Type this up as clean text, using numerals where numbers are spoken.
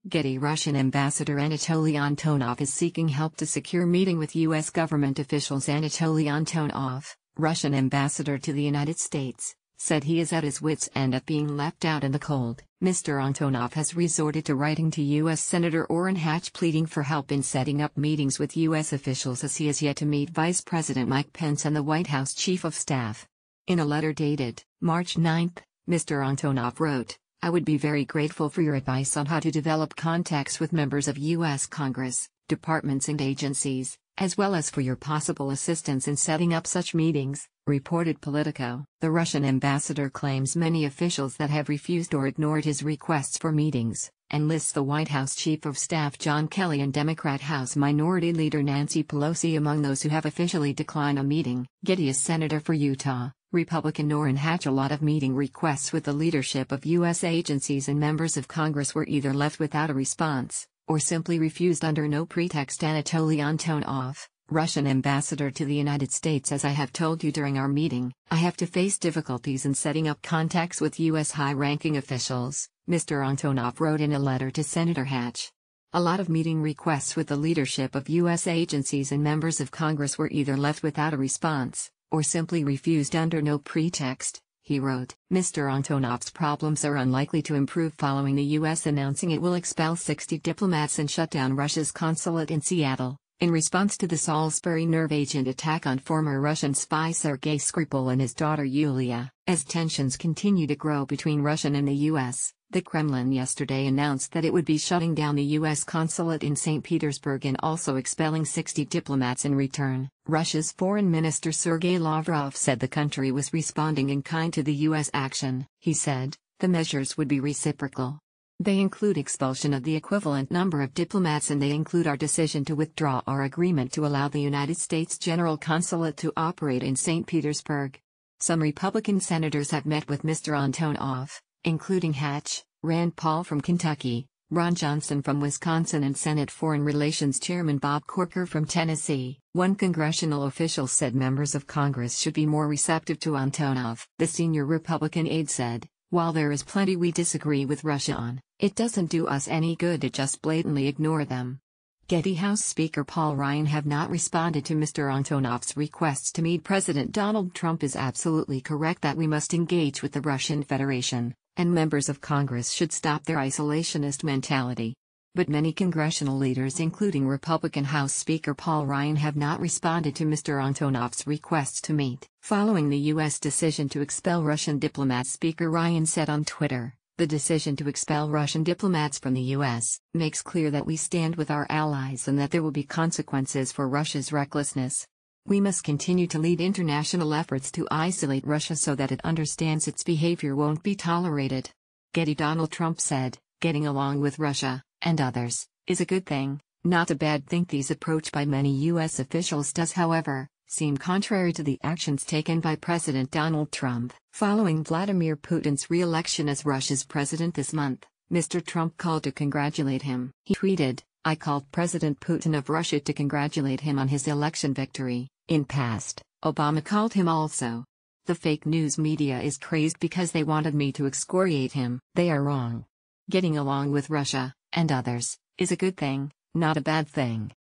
Getty. Russian Ambassador Anatoly Antonov is seeking help to secure meeting with U.S. government officials. Anatoly Antonov, Russian ambassador to the United States, said he is at his wits' end at being left out in the cold. Mr. Antonov has resorted to writing to U.S. Senator Orrin Hatch pleading for help in setting up meetings with U.S. officials, as he has yet to meet Vice President Mike Pence and the White House Chief of Staff. In a letter dated March 9, Mr. Antonov wrote, "I would be very grateful for your advice on how to develop contacts with members of U.S. Congress, departments and agencies, as well as for your possible assistance in setting up such meetings," reported Politico. The Russian ambassador claims many officials that have refused or ignored his requests for meetings, and lists the White House Chief of Staff John Kelly and Democrat House Minority Leader Nancy Pelosi among those who have officially declined a meeting. Getty. Is Senator for Utah, Republican Orrin Hatch. A lot of meeting requests with the leadership of U.S. agencies and members of Congress were either left without a response, or simply refused under no pretext. Anatoly Antonov, Russian ambassador to the United States. As I have told you during our meeting, I have to face difficulties in setting up contacts with U.S. high-ranking officials, Mr. Antonov wrote in a letter to Senator Hatch. A lot of meeting requests with the leadership of U.S. agencies and members of Congress were either left without a response, or simply refused under no pretext, he wrote. Mr. Antonov's problems are unlikely to improve following the U.S. announcing it will expel 60 diplomats and shut down Russia's consulate in Seattle, in response to the Salisbury nerve agent attack on former Russian spy Sergei Skripal and his daughter Yulia. As tensions continue to grow between Russia and the U.S., the Kremlin yesterday announced that it would be shutting down the U.S. consulate in St. Petersburg and also expelling 60 diplomats in return. Russia's Foreign Minister Sergei Lavrov said the country was responding in kind to the U.S. action. He said, "The measures would be reciprocal. They include expulsion of the equivalent number of diplomats, and they include our decision to withdraw our agreement to allow the United States General Consulate to operate in St. Petersburg." Some Republican senators have met with Mr. Antonov, including Hatch, Rand Paul from Kentucky, Ron Johnson from Wisconsin, and Senate Foreign Relations Chairman Bob Corker from Tennessee. One congressional official said members of Congress should be more receptive to Antonov. The senior Republican aide said, "While there is plenty we disagree with Russia on, it doesn't do us any good to just blatantly ignore them." Getty. House Speaker Paul Ryan have not responded to Mr. Antonov's requests to meet President Donald Trump. Is absolutely correct that we must engage with the Russian Federation, and members of Congress should stop their isolationist mentality. But many congressional leaders, including Republican House Speaker Paul Ryan, have not responded to Mr. Antonov's requests to meet. Following the U.S. decision to expel Russian diplomats, Speaker Ryan said on Twitter, "The decision to expel Russian diplomats from the U.S. makes clear that we stand with our allies and that there will be consequences for Russia's recklessness. We must continue to lead international efforts to isolate Russia so that it understands its behavior won't be tolerated." Getty. Donald Trump said, "Getting along with Russia, and others, is a good thing, not a bad thing." This approach by many U.S. officials does, however, seem contrary to the actions taken by President Donald Trump. Following Vladimir Putin's re-election as Russia's president this month, Mr. Trump called to congratulate him. He tweeted, "I called President Putin of Russia to congratulate him on his election victory. In past, Obama called him also. The fake news media is crazed because they wanted me to excoriate him. They are wrong. Getting along with Russia, and others, is a good thing, not a bad thing."